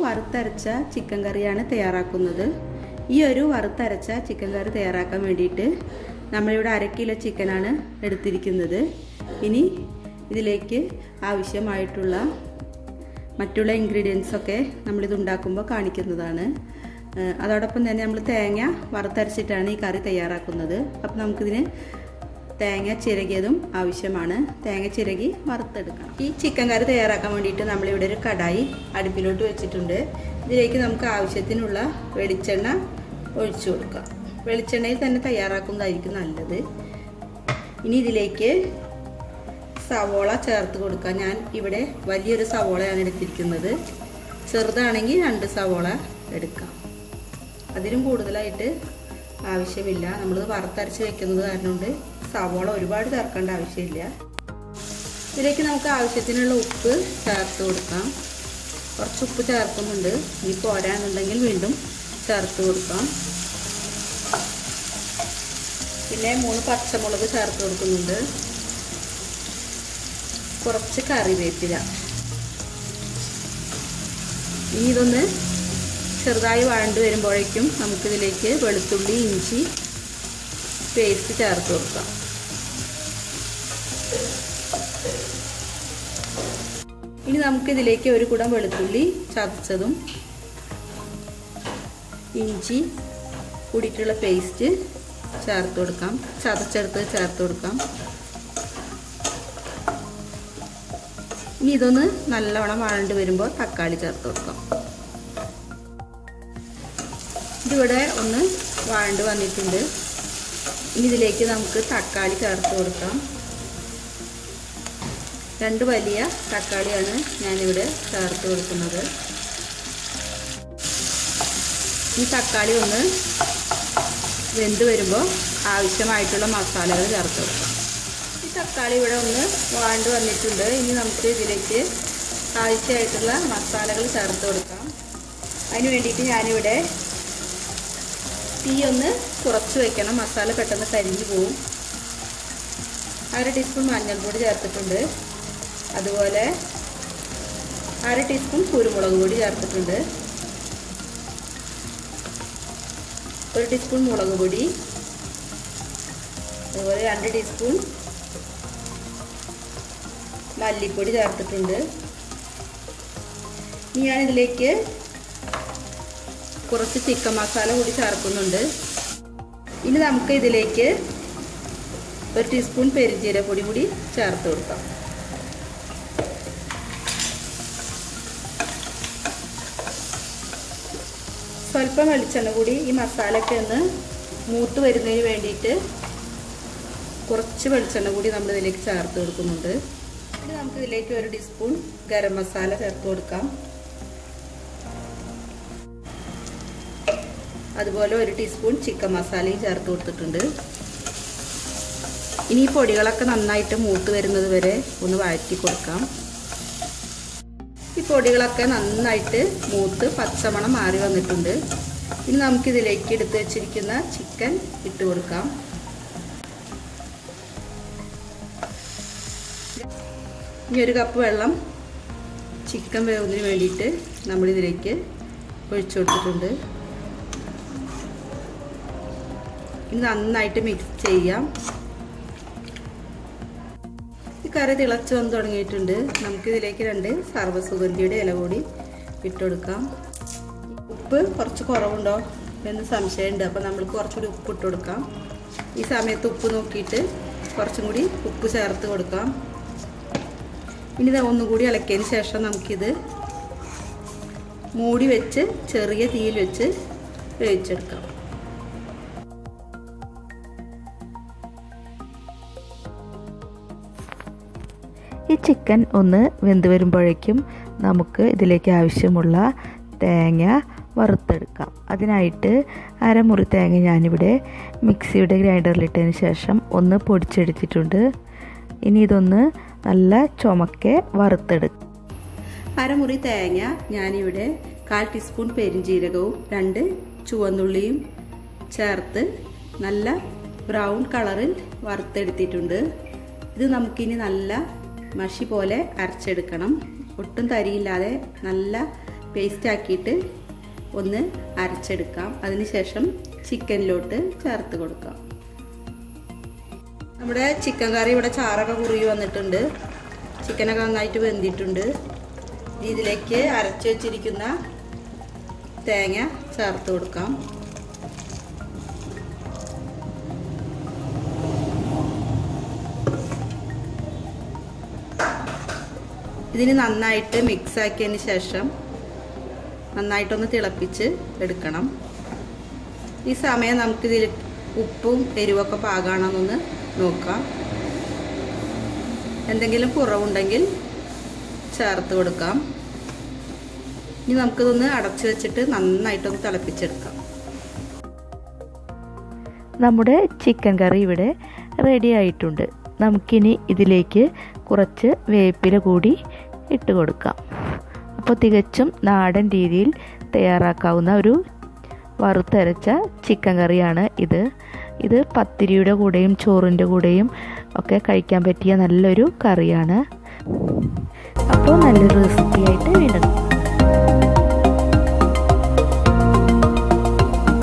വറുത്തരച്ച ചിക്കൻ കറിയാണ് തയ്യാറാക്കുന്നത്. ഈ ഒരു വറുത്തരച്ച ചിക്കൻ കറി തയ്യാറാക്കാൻ വേണ്ടിയിട്ട് നമ്മളിവിടെ 1/2 കിലോ ചിക്കനാണ് എടുത്തിരിക്കുന്നത്. ഇനി ഇതിലേക്ക് ആവശ്യമായിട്ടുള്ള മറ്റുള്ള ഇൻഗ്രീഡിയൻസൊക്കെ നമ്മളിത് ഉണ്ടാക്കുമ്പോൾ കാണിക്കുന്നതാണ്. അതോടൊപ്പം തന്നെ നമ്മൾ തേങ്ങ വറുത്തരച്ചിട്ടാണ് ഈ കറി തയ്യാറാക്കുന്നത്. അപ്പോൾ നമുക്കിതിന് തേങ്ങ ചിരകിയതും ആവശ്യമാണ്. തേങ്ങ ചിരകി വറുത്തെടുക്കണം. ഈ ചിക്കൻ കറി തയ്യാറാക്കാൻ വേണ്ടിയിട്ട് നമ്മളിവിടെ ഒരു കടായി അടുപ്പിലോട്ട് വെച്ചിട്ടുണ്ട്. ഇതിലേക്ക് നമുക്ക് ആവശ്യത്തിനുള്ള വെളിച്ചെണ്ണ ഒഴിച്ചു കൊടുക്കാം. വെളിച്ചെണ്ണയിൽ തന്നെ തയ്യാറാക്കുന്നതായിരിക്കും നല്ലത്. ഇനി ഇതിലേക്ക് സവോള ചേർത്ത് കൊടുക്കാം. ഞാൻ ഇവിടെ വലിയൊരു സവോളയാണ് എടുത്തിരിക്കുന്നത്. ചെറുതാണെങ്കിൽ 2 സവോള എടുക്കാം. അതിലും കൂടുതലായിട്ട് ആവശ്യമില്ല. നമ്മളിത് വറുത്തരച്ച് വെക്കുന്നത് കാരണം കൊണ്ട് സവോള ഒരുപാട് ചേർക്കേണ്ട ആവശ്യമില്ല. ഇതിലേക്ക് നമുക്ക് ആവശ്യത്തിനുള്ള ഉപ്പ് ചേർത്ത് കൊടുക്കാം. കുറച്ച് ഉപ്പ് ചേർക്കുന്നുണ്ട്. ഇനി പോരാന്നുണ്ടെങ്കിൽ വീണ്ടും ചേർത്ത് കൊടുക്കാം. പിന്നെ 3 പച്ചമുളക് ചേർത്ത് കൊടുക്കുന്നുണ്ട്. കുറച്ച് കറിവേപ്പില. ഇനി ഇതൊന്ന് ചെറുതായി വഴണ്ട് വരുമ്പോഴേക്കും നമുക്കിതിലേക്ക് വെളുത്തുള്ളി ഇഞ്ചി പേസ്റ്റ് ചേർത്ത് കൊടുക്കാം. ഇനി നമുക്കിതിലേക്ക് 1 കുടം വെളുത്തുള്ളി ചതച്ചതും ഇഞ്ചി കൂടിയിട്ടുള്ള പേസ്റ്റ് ചേർത്ത് കൊടുക്കാം. ചതച്ചെടുത്ത് ചേർത്ത് കൊടുക്കാം. ഇനി ഇതൊന്ന് നല്ലവണ്ണം വഴണ്ട് വരുമ്പോൾ തക്കാളി ചേർത്ത് കൊടുക്കാം. ഇതിവിടെ ഒന്ന് വഴണ്ട് വന്നിട്ടുണ്ട്. ഇനി ഇതിലേക്ക് നമുക്ക് തക്കാളി ചേർത്ത് കൊടുക്കാം. 2 വലിയ തക്കാളിയാണ് ഞാനിവിടെ ചേർത്ത് കൊടുക്കുന്നത്. ഈ തക്കാളി ഒന്ന് വെന്ത് വരുമ്പോൾ ആവശ്യമായിട്ടുള്ള മസാലകൾ ചേർത്ത് കൊടുക്കാം. ഈ തക്കാളി ഇവിടെ ഒന്ന് വഴണ്ട് വന്നിട്ടുണ്ട്. ഇനി നമുക്ക് ഇതിലേക്ക് ആവശ്യമായിട്ടുള്ള മസാലകൾ ചേർത്ത് കൊടുക്കാം. അതിന് വേണ്ടിയിട്ട് ഞാനിവിടെ തീ ഒന്ന് കുറച്ച് വെക്കണം. മസാല പെട്ടെന്ന് കരിഞ്ഞു പോവും. 1/2 ടീസ്പൂൺ മഞ്ഞൾപ്പൊടി ചേർത്തിട്ടുണ്ട്. അതുപോലെ 1/2 ടീസ്പൂൺ കുരുമുളക് പൊടി ചേർത്തിട്ടുണ്ട്. 1 ടീസ്പൂൺ മുളക് പൊടി. അതുപോലെ 2 ടീസ്പൂൺ മല്ലിപ്പൊടി ചേർത്തിട്ടുണ്ട്. ഇനി ഞാനിതിലേക്ക് കുറച്ച് ചിക്കൻ മസാല കൂടി ചേർക്കുന്നുണ്ട്. ഇനി നമുക്ക് ഇതിലേക്ക് 1 ടീസ്പൂൺ പെരുംജീരകപ്പൊടി കൂടി ചേർത്ത് കൊടുക്കാം. സ്വല്പം വെളിച്ചെണ്ണ കൂടി ഈ മസാലയൊക്കെ ഒന്ന് മൂത്ത് വരുന്നതിന് വേണ്ടിയിട്ട് കുറച്ച് വെളിച്ചെണ്ണ കൂടി നമ്മൾ ഇതിലേക്ക് ചേർത്ത് കൊടുക്കുന്നുണ്ട്. ഇനി നമുക്കിതിലേക്ക് 1 ടീസ്പൂൺ ഗരം മസാല ചേർത്ത് കൊടുക്കാം. അതുപോലെ 1 ടീസ്പൂൺ ചിക്കൻ മസാലയും ചേർത്ത് കൊടുത്തിട്ടുണ്ട്. ഇനി ഈ പൊടികളൊക്കെ നന്നായിട്ട് മൂത്ത് വരുന്നത് വരെ ഒന്ന് വഴറ്റി കൊടുക്കാം. ഈ പൊടികളൊക്കെ നന്നായിട്ട് മൂത്ത് പച്ചമണം മാറി വന്നിട്ടുണ്ട്. ഇനി നമുക്കിതിലേക്ക് എടുത്ത് വെച്ചിരിക്കുന്ന ചിക്കൻ ഇട്ട് കൊടുക്കാം. ഇനി 1 കപ്പ് വെള്ളം ചിക്കൻ വേവുന്നതിന് വേണ്ടിയിട്ട് നമ്മളിതിലേക്ക് ഒഴിച്ചു കൊടുത്തിട്ടുണ്ട്. ഇനി നന്നായിട്ട് മിക്സ് ചെയ്യാം. ഈ കറി തിളച്ച് വന്ന് തുടങ്ങിയിട്ടുണ്ട്. നമുക്കിതിലേക്ക് 2 സർവ്വസുഗന്ധിയുടെ ഇല കൂടി ഇട്ടുകൊടുക്കാം. ഉപ്പ് കുറച്ച് കുറവുണ്ടോ എന്ന് സംശയമുണ്ട്. അപ്പോൾ നമ്മൾക്ക് കുറച്ചുകൂടി ഉപ്പ് ഇട്ട് കൊടുക്കാം. ഈ സമയത്ത് ഉപ്പ് നോക്കിയിട്ട് കുറച്ചും കൂടി ഉപ്പ് ചേർത്ത് കൊടുക്കാം. ഇനി ഇത് ഒന്നുകൂടി ഇളക്കിയതിന് ശേഷം നമുക്കിത് മൂടി വെച്ച് ചെറിയ തീയിൽ വെച്ച് വേവിച്ചെടുക്കാം. ഈ ചിക്കൻ ഒന്ന് വെന്ത് വരുമ്പോഴേക്കും നമുക്ക് ഇതിലേക്ക് ആവശ്യമുള്ള തേങ്ങ വറുത്തെടുക്കാം. അതിനായിട്ട് 1/2 മുറി തേങ്ങ ഞാനിവിടെ മിക്സിയുടെ ഗ്രൈൻഡറിലിട്ടതിന് ശേഷം ഒന്ന് പൊടിച്ചെടുത്തിട്ടുണ്ട്. ഇനി ഇതൊന്ന് നല്ല ചുമക്കെ വറുത്തെടുക്കാം. 1/2 മുറി തേങ്ങ ഞാനിവിടെ 1/4 ടീസ്പൂൺ പെരുംജീരകവും 2 ചുവന്നുള്ളിയും ചേർത്ത് നല്ല ബ്രൗൺ കളറിൽ വറുത്തെടുത്തിട്ടുണ്ട്. ഇത് നമുക്കിനി നല്ല മഷി പോലെ അരച്ചെടുക്കണം. ഒട്ടും തരിയില്ലാതെ നല്ല പേസ്റ്റ് ആക്കിയിട്ട് ഒന്ന് അരച്ചെടുക്കാം. അതിനുശേഷം ചിക്കനിലോട്ട് ചേർത്ത് കൊടുക്കാം. നമ്മുടെ ചിക്കൻ കറി ഇവിടെ ചാറൊക്കെ കുറുകി വന്നിട്ടുണ്ട്. ചിക്കനൊക്കെ നന്നായിട്ട് വെന്തിട്ടുണ്ട്. ഇതിലേക്ക് അരച്ച് വെച്ചിരിക്കുന്ന തേങ്ങ ചേർത്ത് കൊടുക്കാം. ഇതിന് നന്നായിട്ട് മിക്സ് ആക്കിയതിന് ശേഷം നന്നായിട്ടൊന്ന് തിളപ്പിച്ച് എടുക്കണം. ഈ സമയം നമുക്കിതിൽ ഉപ്പും എരിവൊക്കെ പാകമാണെന്നൊന്ന് നോക്കാം. എന്തെങ്കിലും കുറവുണ്ടെങ്കിൽ ചേർത്ത് കൊടുക്കാം. ഇനി നമുക്കിതൊന്ന് അടച്ചു വെച്ചിട്ട് നന്നായിട്ടൊന്ന് തിളപ്പിച്ചെടുക്കാം. നമ്മുടെ ചിക്കൻ കറി ഇവിടെ റെഡി ആയിട്ടുണ്ട്. നമുക്കിനി ഇതിലേക്ക് കുറച്ച് വേപ്പില കൂടി ഇട്ട് കൊടുക്കാം. അപ്പോൾ തികച്ചും നാടൻ രീതിയിൽ തയ്യാറാക്കാവുന്ന ഒരു വറുത്തരച്ച ചിക്കൻ കറിയാണ് ഇത്. ഇത് പത്തിരിയുടെ കൂടെയും ചോറിൻ്റെ കൂടെയും ഒക്കെ കഴിക്കാൻ പറ്റിയ നല്ലൊരു കറിയാണ്. അപ്പോൾ നല്ലൊരു റെസിപ്പി ആയിട്ട് വീണ്ടും